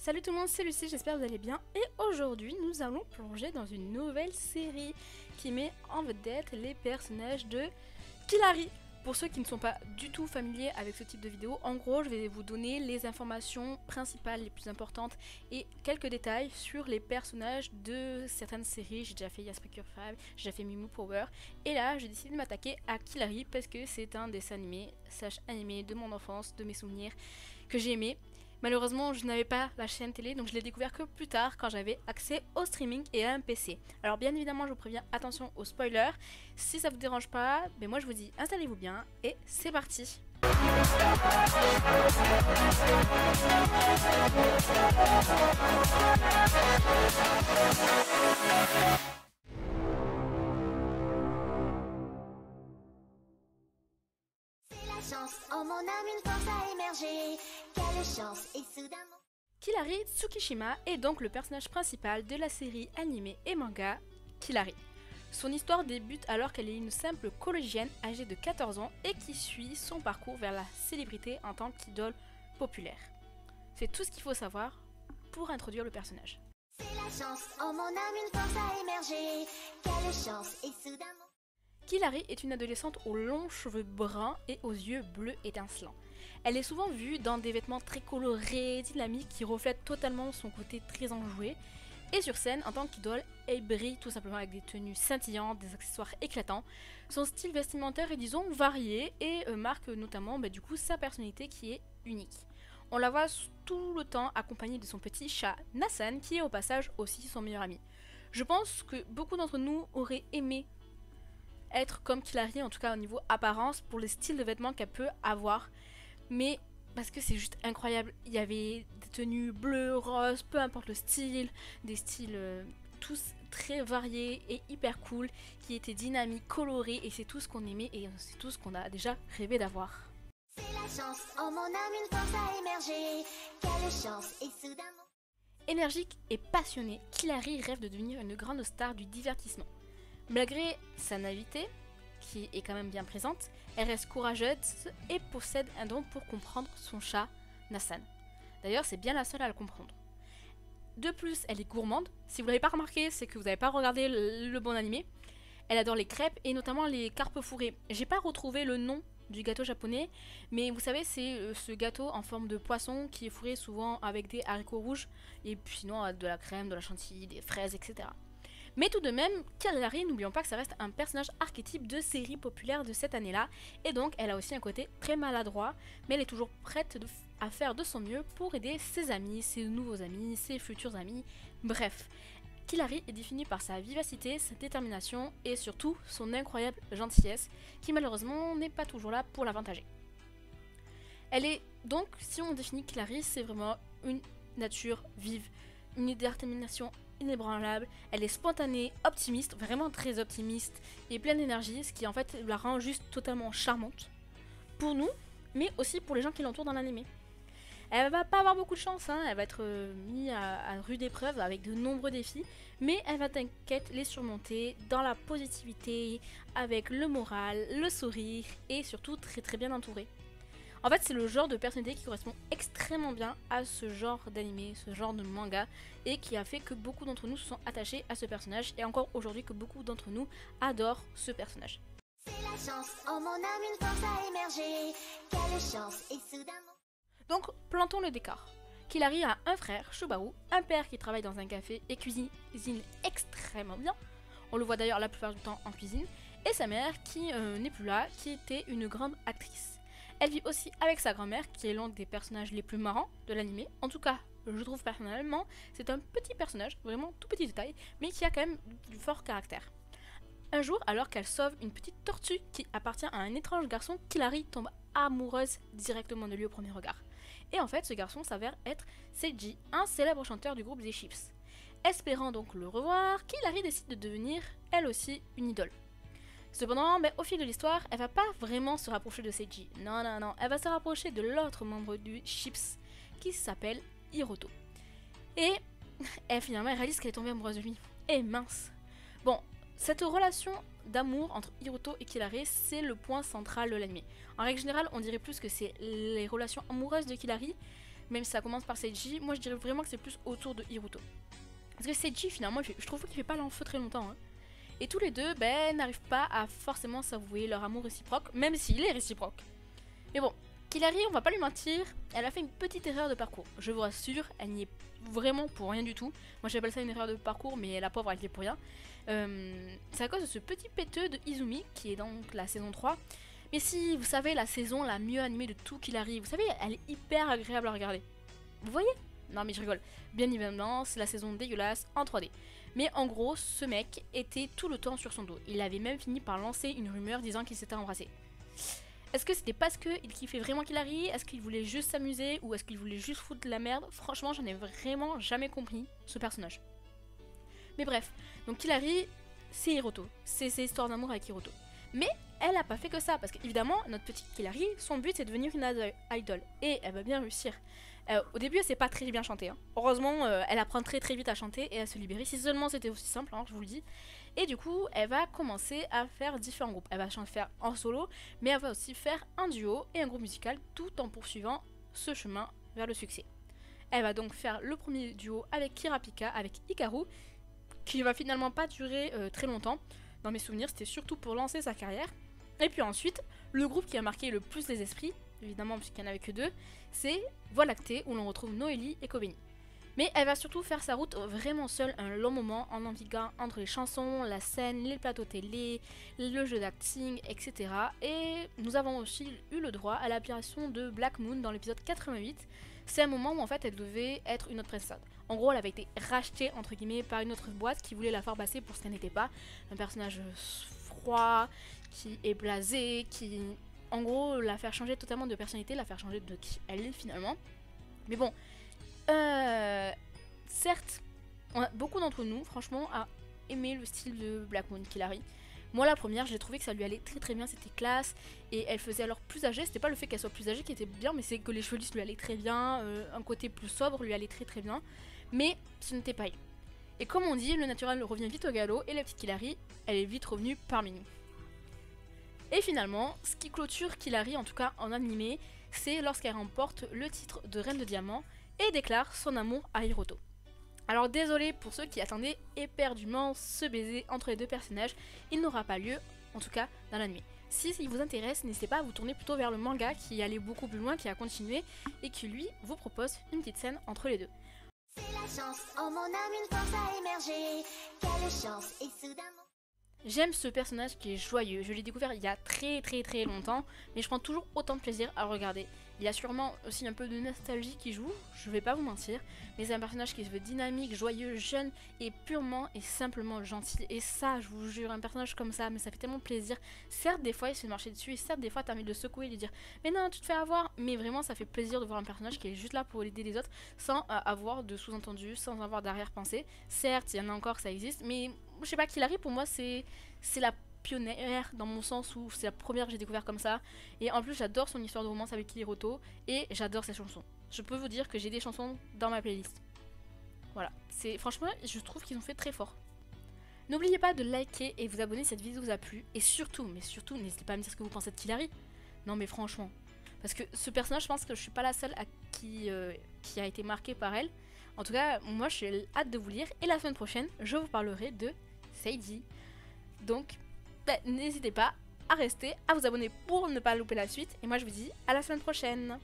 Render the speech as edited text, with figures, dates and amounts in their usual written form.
Salut tout le monde, c'est Lucie, j'espère que vous allez bien. Et aujourd'hui, nous allons plonger dans une nouvelle série qui met en vedette les personnages de Killary. Pour ceux qui ne sont pas du tout familiers avec ce type de vidéo, en gros, je vais vous donner les informations principales les plus importantes et quelques détails sur les personnages de certaines séries. J'ai déjà fait Yasper Curve, j'ai déjà fait Mimu Power. Et là, j'ai décidé de m'attaquer à Killary parce que c'est un dessin animé, /animé de mon enfance, de mes souvenirs, que j'ai aimé. Malheureusement, je n'avais pas la chaîne télé, donc je l'ai découvert que plus tard quand j'avais accès au streaming et à un PC. Alors bien évidemment, je vous préviens, attention aux spoilers. Si ça vous dérange pas, ben moi je vous dis installez-vous bien et c'est parti. Oh mon âme, une force a émergé. Quelle chance et soudain Killary Tsukishima est donc le personnage principal de la série animée et manga Killary. Son histoire débute alors qu'elle est une simple collégienne âgée de 14 ans et qui suit son parcours vers la célébrité en tant qu'idole populaire. C'est tout ce qu'il faut savoir pour introduire le personnage. c'est la chance. Oh mon âme, une force a émergé. Quelle chance et soudain Killary est une adolescente aux longs cheveux bruns et aux yeux bleus étincelants. Elle est souvent vue dans des vêtements très colorés, dynamiques, qui reflètent totalement son côté très enjoué. Et sur scène, en tant qu'idole, elle brille tout simplement avec des tenues scintillantes, des accessoires éclatants. Son style vestimentaire est disons varié et marque notamment du coup sa personnalité qui est unique. On la voit tout le temps accompagnée de son petit chat Nassan qui est au passage aussi son meilleur ami. Je pense que beaucoup d'entre nous auraient aimé être comme Killary, en tout cas au niveau apparence, pour les styles de vêtements qu'elle peut avoir. Mais parce que c'est juste incroyable, il y avait des tenues bleues, roses, peu importe le style, des styles tous très variés et hyper cool, qui étaient dynamiques, colorés, et c'est tout ce qu'on aimait et c'est tout ce qu'on a déjà rêvé d'avoir. c'est la chance. Oh mon âme, une force a émergé. Quelle chance et soudain Énergique et passionnée, Killary rêve de devenir une grande star du divertissement. Malgré sa naïveté, qui est quand même bien présente, elle reste courageuse et possède un don pour comprendre son chat, Nassan. D'ailleurs, c'est bien la seule à le comprendre. De plus, elle est gourmande. Si vous l'avez pas remarqué, c'est que vous n'avez pas regardé le bon animé. Elle adore les crêpes et notamment les carpes fourrées. J'ai pas retrouvé le nom du gâteau japonais, mais vous savez, c'est ce gâteau en forme de poisson qui est fourré souvent avec des haricots rouges et puis sinon de la crème, de la chantilly, des fraises, etc. Mais tout de même, Killary, n'oublions pas que ça reste un personnage archétype de série populaire de cette année-là, et donc elle a aussi un côté très maladroit, mais elle est toujours prête à faire de son mieux pour aider ses amis, ses nouveaux amis, ses futurs amis, bref. Killary est définie par sa vivacité, sa détermination et surtout son incroyable gentillesse, qui malheureusement n'est pas toujours là pour l'avantager. Elle est donc, si on définit Killary, c'est vraiment une nature vive, une détermination inébranlable, elle est spontanée, optimiste, vraiment très optimiste et pleine d'énergie, ce qui en fait la rend juste totalement charmante pour nous, mais aussi pour les gens qui l'entourent dans l'animé. Elle va pas avoir beaucoup de chance, elle va être mise à rude épreuve avec de nombreux défis, mais elle va t'inquiète les surmonter dans la positivité, avec le moral, le sourire et surtout très très bien entourée. En fait, c'est le genre de personnalité qui correspond extrêmement bien à ce genre d'animé, ce genre de manga, et qui a fait que beaucoup d'entre nous se sont attachés à ce personnage, et encore aujourd'hui que beaucoup d'entre nous adorent ce personnage. c'est la chance. Oh mon âme, une force a émergé. Quelle chance et soudain Donc, plantons le décor. Killary a un frère, Shobaru, un père qui travaille dans un café et cuisine extrêmement bien. On le voit d'ailleurs la plupart du temps en cuisine, et sa mère qui n'est plus là, qui était une grande actrice. Elle vit aussi avec sa grand-mère, qui est l'un des personnages les plus marrants de l'animé. En tout cas, je trouve personnellement, c'est un petit personnage, vraiment tout petit détail, mais qui a quand même du fort caractère. Un jour, alors qu'elle sauve une petite tortue qui appartient à un étrange garçon, Killary tombe amoureuse directement de lui au premier regard. Et en fait, ce garçon s'avère être Seiji, un célèbre chanteur du groupe The Chips. Espérant donc le revoir, Killary décide de devenir, elle aussi, une idole. Cependant, au fil de l'histoire, elle va pas vraiment se rapprocher de Seiji. Non, elle va se rapprocher de l'autre membre du Chips, qui s'appelle Hiroto. Et finalement, elle réalise qu'elle est tombée amoureuse de lui. Et mince. Bon, cette relation d'amour entre Hiroto et Killary, c'est le point central de l'anime. En règle générale, on dirait plus que c'est les relations amoureuses de Killary, même si ça commence par Seiji, moi je dirais vraiment que c'est plus autour de Hiruto. Parce que Seiji finalement, je trouve qu'il fait pas l'enfeu très longtemps. Hein. Et tous les deux n'arrivent pas à forcément s'avouer leur amour réciproque, même s'il est réciproque. Mais bon, Killary, on va pas lui mentir, elle a fait une petite erreur de parcours. Je vous rassure, elle n'y est vraiment pour rien du tout. Moi j'appelle ça une erreur de parcours, mais la pauvre elle y est pour rien. C'est à cause de ce petit péteux de Izumi, qui est donc la saison 3. Mais si, vous savez, la saison la mieux animée de tout Killary, vous savez, elle est hyper agréable à regarder. Vous voyez? Non mais je rigole. Bien évidemment, c'est la saison dégueulasse en 3D. Mais en gros, ce mec était tout le temps sur son dos. Il avait même fini par lancer une rumeur disant qu'ils s'étaient embrassés. Est-ce que c'était parce qu'il kiffait vraiment Killary? Est-ce qu'il voulait juste s'amuser? Ou est-ce qu'il voulait juste foutre de la merde? Franchement, j'en ai vraiment jamais compris ce personnage. Mais bref, donc Killary, c'est Hiruto. C'est ses histoires d'amour avec Hiruto. Mais elle a pas fait que ça, parce qu'évidemment, notre petite Killary, son but c'est de devenir une idol. Et elle va bien réussir. Au début, elle sait pas très bien chanter. Hein. Heureusement, elle apprend très vite à chanter et à se libérer. Si seulement c'était aussi simple, hein, je vous le dis. Et du coup, elle va commencer à faire différents groupes. Elle va faire en solo, mais elle va aussi faire un duo et un groupe musical, tout en poursuivant ce chemin vers le succès. Elle va donc faire le premier duo avec Kirapika, avec Hikaru, qui va finalement pas durer très longtemps. Dans mes souvenirs, c'était surtout pour lancer sa carrière. Et puis ensuite, le groupe qui a marqué le plus les esprits, évidemment puisqu'il n'y en avait que deux, c'est Voie Lactée, où l'on retrouve Noélie et Kobeni. Mais elle va surtout faire sa route vraiment seule un long moment en naviguant entre les chansons, la scène, les plateaux télé, le jeu d'acting, etc. Et nous avons aussi eu le droit à l'apparition de Black Moon dans l'épisode 88. C'est un moment où en fait elle devait être une autre princesse. En gros, elle avait été rachetée entre guillemets par une autre boîte qui voulait la faire passer pour ce qu'elle n'était pas. Un personnage froid, qui est blasé, qui en gros la faire changer totalement de personnalité, la faire changer de qui elle est finalement. Mais bon, certes, beaucoup d'entre nous, franchement, a aimé le style de Black Moon Killary. Moi, la première, j'ai trouvé que ça lui allait très bien, c'était classe. Et elle faisait alors plus âgée, c'était pas le fait qu'elle soit plus âgée qui était bien, mais c'est que les cheveux lisses lui allaient très bien, un côté plus sobre lui allait très bien. Mais ce n'était pas elle. Et comme on dit, le naturel revient vite au galop, et la petite Killary, elle est vite revenue parmi nous. Et finalement, ce qui clôture Killary, en tout cas en animé, c'est lorsqu'elle remporte le titre de Reine de Diamant et déclare son amour à Hiruto. Alors désolé pour ceux qui attendaient éperdument ce baiser entre les deux personnages, il n'aura pas lieu, en tout cas dans l'anime. Si il vous intéresse, n'hésitez pas à vous tourner plutôt vers le manga qui allait beaucoup plus loin, qui a continué et qui lui vous propose une petite scène entre les deux. C'est la chance, en mon âme une force a émergé. Quelle chance, et soudain J'aime ce personnage qui est joyeux, je l'ai découvert il y a très longtemps, mais je prends toujours autant de plaisir à le regarder. Il y a sûrement aussi un peu de nostalgie qui joue, je vais pas vous mentir, mais c'est un personnage qui se veut dynamique, joyeux, jeune et purement et simplement gentil. Et ça, je vous jure, un personnage comme ça, mais ça fait tellement plaisir. Certes, des fois il se fait marcher dessus, et certes, des fois t'as envie de le secouer et de dire mais non, tu te fais avoir, mais vraiment ça fait plaisir de voir un personnage qui est juste là pour aider les autres sans avoir de sous-entendu, sans avoir d'arrière-pensée. Certes, il y en a encore, ça existe, mais je sais pas, Killary pour moi c'est la pionnière dans mon sens où c'est la première que j'ai découvert comme ça. Et en plus j'adore son histoire de romance avec Hiruto et j'adore ses chansons. Je peux vous dire que j'ai des chansons dans ma playlist. Voilà, franchement je trouve qu'ils ont fait très fort. N'oubliez pas de liker et vous abonner si cette vidéo vous a plu. Et surtout, mais surtout, n'hésitez pas à me dire ce que vous pensez de Killary. Non mais franchement, parce que ce personnage, je pense que je suis pas la seule à qui a été marquée par elle. En tout cas, moi j'ai hâte de vous lire. Et la semaine prochaine, je vous parlerai de Seiji. Donc, n'hésitez pas à rester, à vous abonner pour ne pas louper la suite. Et moi je vous dis à la semaine prochaine.